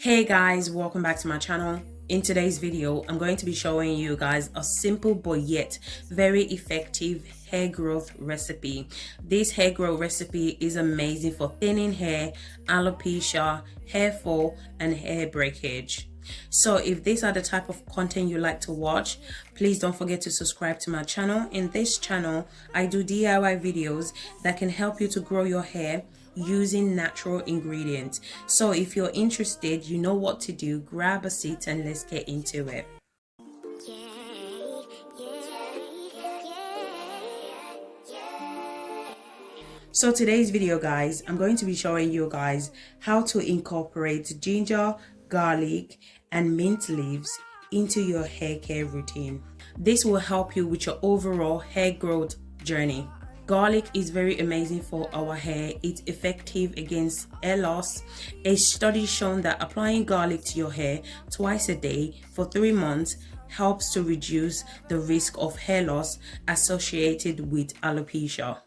Hey guys, welcome back to my channel. In today's video, I'm going to be showing you guys a simple but yet very effective hair growth recipe. This hair growth recipe is amazing for thinning hair, alopecia, hair fall, and hair breakage. So if these are the type of content you like to watch, please don't forget to subscribe to my channel. In this channel, I do DIY videos that can help you to grow your hair using natural ingredients. So if you're interested, you know what to do. Grab a seat and let's get into it. So today's video, guys, I'm going to be showing you guys how to incorporate ginger, garlic, and mint leaves into your hair care routine. This will help you with your overall hair growth journey. Garlic is very amazing for our hair. It's effective against hair loss. A study shown that applying garlic to your hair twice a day for 3 months helps to reduce the risk of hair loss associated with alopecia.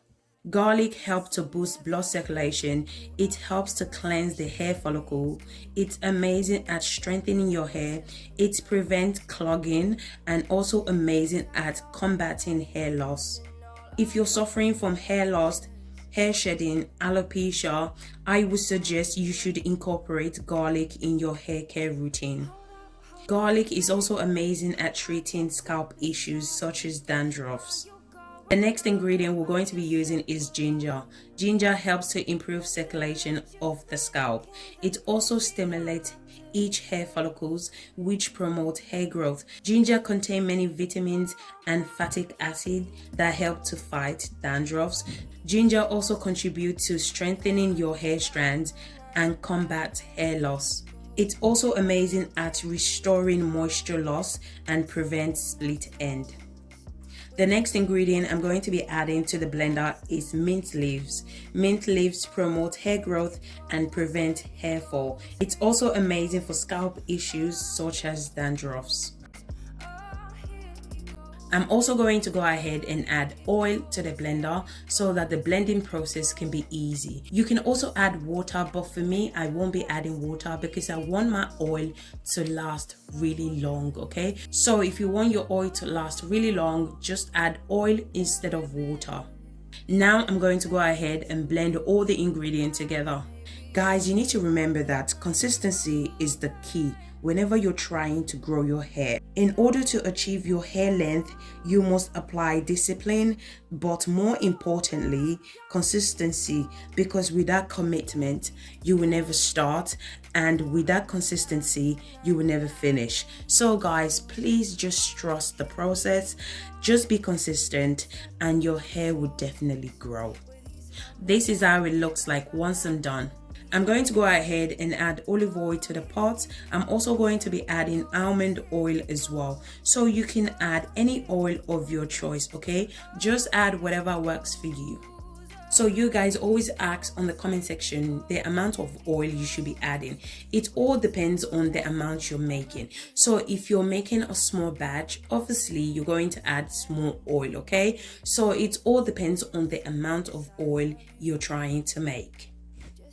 Garlic helps to boost blood circulation. It helps to cleanse the hair follicle. It's amazing at strengthening your hair. It prevents clogging and also amazing at combating hair loss. If you're suffering from hair loss, hair shedding, alopecia, I would suggest you should incorporate garlic in your hair care routine. Garlic is also amazing at treating scalp issues such as dandruffs. The next ingredient we're going to be using is ginger. Ginger helps to improve circulation of the scalp. It also stimulates each hair follicles, which promote hair growth. Ginger contains many vitamins and fatty acid that help to fight dandruffs. Ginger also contributes to strengthening your hair strands and combat hair loss. It's also amazing at restoring moisture loss and prevent split end. The next ingredient I'm going to be adding to the blender is mint leaves. Mint leaves promote hair growth and prevent hair fall. It's also amazing for scalp issues such as dandruffs. I'm also going to go ahead and add oil to the blender so that the blending process can be easy. You can also add water, but for me, I won't be adding water because I want my oil to last really long, okay? So if you want your oil to last really long, just add oil instead of water. Now I'm going to go ahead and blend all the ingredients together. Guys, you need to remember that consistency is the key whenever you're trying to grow your hair. In order to achieve your hair length, you must apply discipline, but more importantly, consistency, because without commitment, you will never start, and without consistency, you will never finish. So guys, please just trust the process, just be consistent, and your hair will definitely grow. This is how it looks like once I'm done. I'm going to go ahead and add olive oil to the pot. I'm also going to be adding almond oil as well. So you can add any oil of your choice, okay? Just add whatever works for you. So you guys always ask on the comment section the amount of oil you should be adding. It all depends on the amount you're making. So if you're making a small batch, obviously you're going to add small oil, okay? So it all depends on the amount of oil you're trying to make.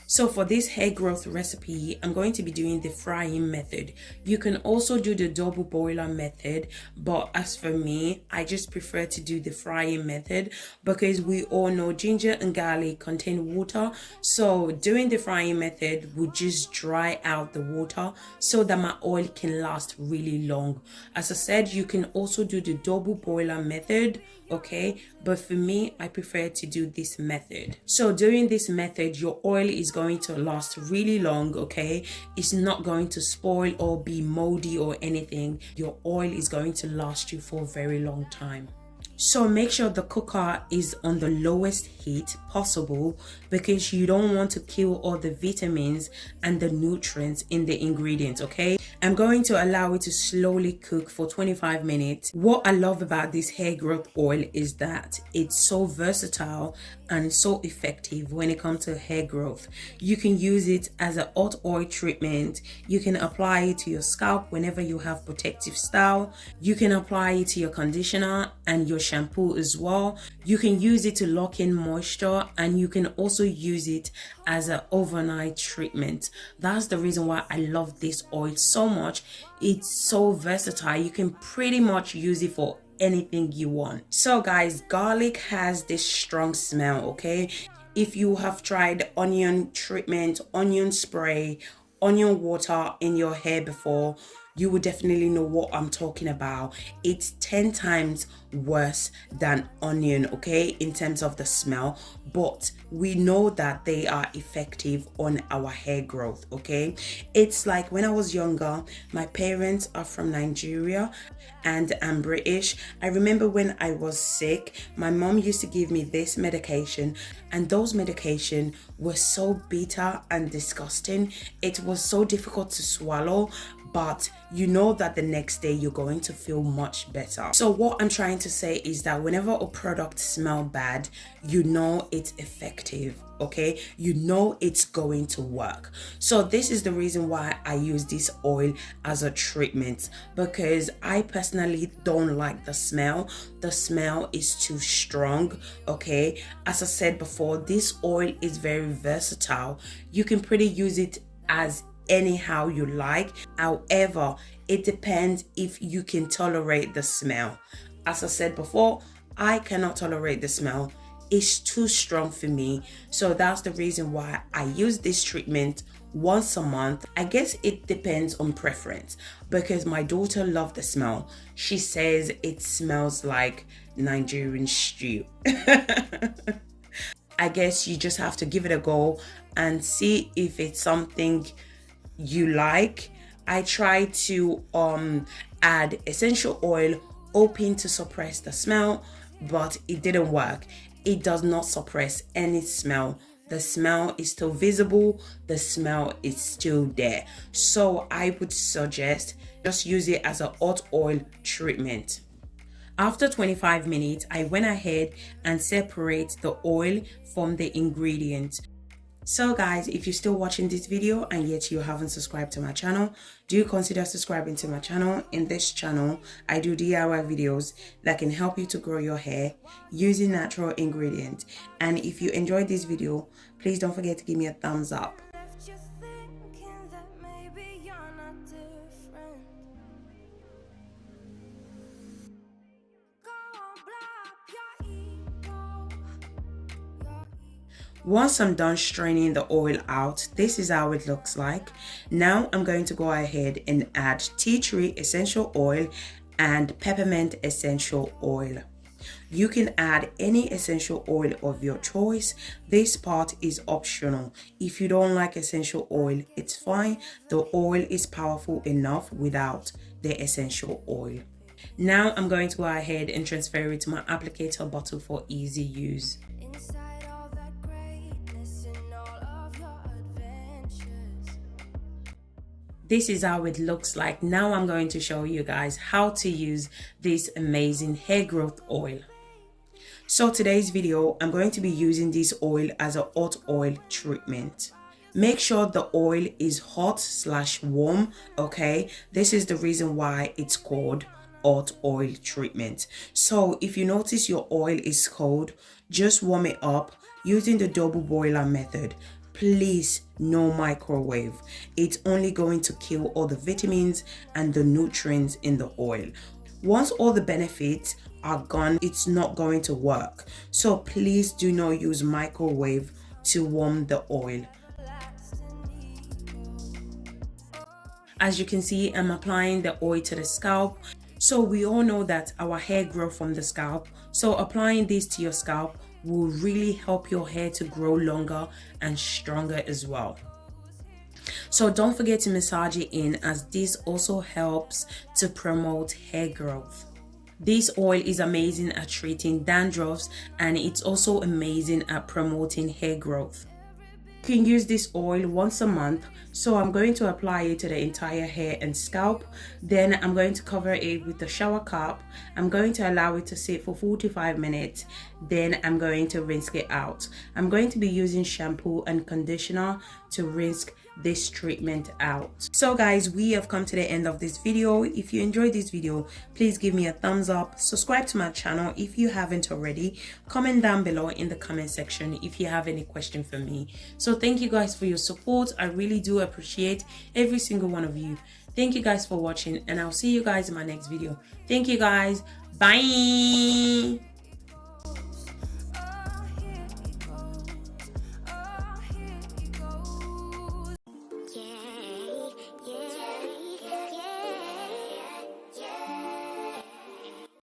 So for this hair growth recipe, I'm going to be doing the frying method. You can also do the double boiler method, but as for me, I just prefer to do the frying method because we all know ginger and garlic contain water. So doing the frying method would just dry out the water so that my oil can last really long. As I said, you can also do the double boiler method, okay? But for me, I prefer to do this method. So during this method, your oil is going to last really long, okay? It's not going to spoil or be moldy or anything. Your oil is going to last you for a very long time. So make sure the cooker is on the lowest heat possible because you don't want to kill all the vitamins and the nutrients in the ingredients, okay? I'm going to allow it to slowly cook for 25 minutes. What I love about this hair growth oil is that it's so versatile and so effective when it comes to hair growth. You can use it as a hot oil treatment. You can apply it to your scalp whenever you have protective style. You can apply it to your conditioner and your shampoo as well. You can use it to lock in moisture, and you can also use it as an overnight treatment. That's the reason why I love this oil so much. It's so versatile. You can pretty much use it for anything you want. So guys, garlic has this strong smell, okay? If you have tried onion treatment, onion spray, onion water in your hair before, you will definitely know what I'm talking about. It's 10 times worse than onion, okay, in terms of the smell, but we know that they are effective on our hair growth, okay? It's like when I was younger, my parents are from Nigeria and I'm British. I remember when I was sick, my mom used to give me this medication, and those medication were so bitter and disgusting. It was so difficult to swallow, but you know that the next day you're going to feel much better. So what I'm trying to say is that whenever a product smells bad, you know it's effective, okay? You know it's going to work. So this is the reason why I use this oil as a treatment, because I personally don't like the smell. The smell is too strong, okay? As I said before, this oil is very versatile. You can pretty use it as anyhow you like. However, it depends if you can tolerate the smell. As I said before, I cannot tolerate the smell. It's too strong for me. So that's the reason why I use this treatment once a month. I guess it depends on preference, because my daughter loves the smell. She says it smells like Nigerian stew. I guess you just have to give it a go and see if it's something you like. I try to add essential oil hoping to suppress the smell, but it didn't work. It does not suppress any smell. The smell is still visible, the smell is still there. So I would suggest just use it as a hot oil treatment. After 25 minutes, I went ahead and separate the oil from the ingredients. So guys, if you're still watching this video and yet you haven't subscribed to my channel, do consider subscribing to my channel. In this channel, I do DIY videos that can help you to grow your hair using natural ingredients. And if you enjoyed this video, please don't forget to give me a thumbs up. Once I'm done straining the oil out, this is how it looks like. Now I'm going to go ahead and add tea tree essential oil and peppermint essential oil. You can add any essential oil of your choice. This part is optional. If you don't like essential oil, it's fine. The oil is powerful enough without the essential oil. Now I'm going to go ahead and transfer it to my applicator bottle for easy use. This is how it looks like. Now I'm going to show you guys how to use this amazing hair growth oil. So today's video, I'm going to be using this oil as a hot oil treatment. Make sure the oil is hot/warm, okay? This is the reason why it's called hot oil treatment. So if you notice your oil is cold, just warm it up using the double boiler method. Please, no microwave. It's only going to kill all the vitamins and the nutrients in the oil. Once all the benefits are gone, it's not going to work. So please do not use microwave to warm the oil. As you can see, I'm applying the oil to the scalp. So we all know that our hair grows from the scalp. So applying this to your scalp will really help your hair to grow longer and stronger as well. So don't forget to massage it in, as this also helps to promote hair growth. This oil is amazing at treating dandruffs, and it's also amazing at promoting hair growth. can use this oil once a month. So I'm going to apply it to the entire hair and scalp. Then I'm going to cover it with the shower cap. I'm going to allow it to sit for 45 minutes. Then I'm going to rinse it out. I'm going to be using shampoo and conditioner to rinse this treatment out. So guys, we have come to the end of this video. If you enjoyed this video, please give me a thumbs up, subscribe to my channel if you haven't already, comment down below in the comment section if you have any question for me. So thank you guys for your support. I really do appreciate every single one of you. Thank you guys for watching, and I'll see you guys in my next video. Thank you guys. Bye.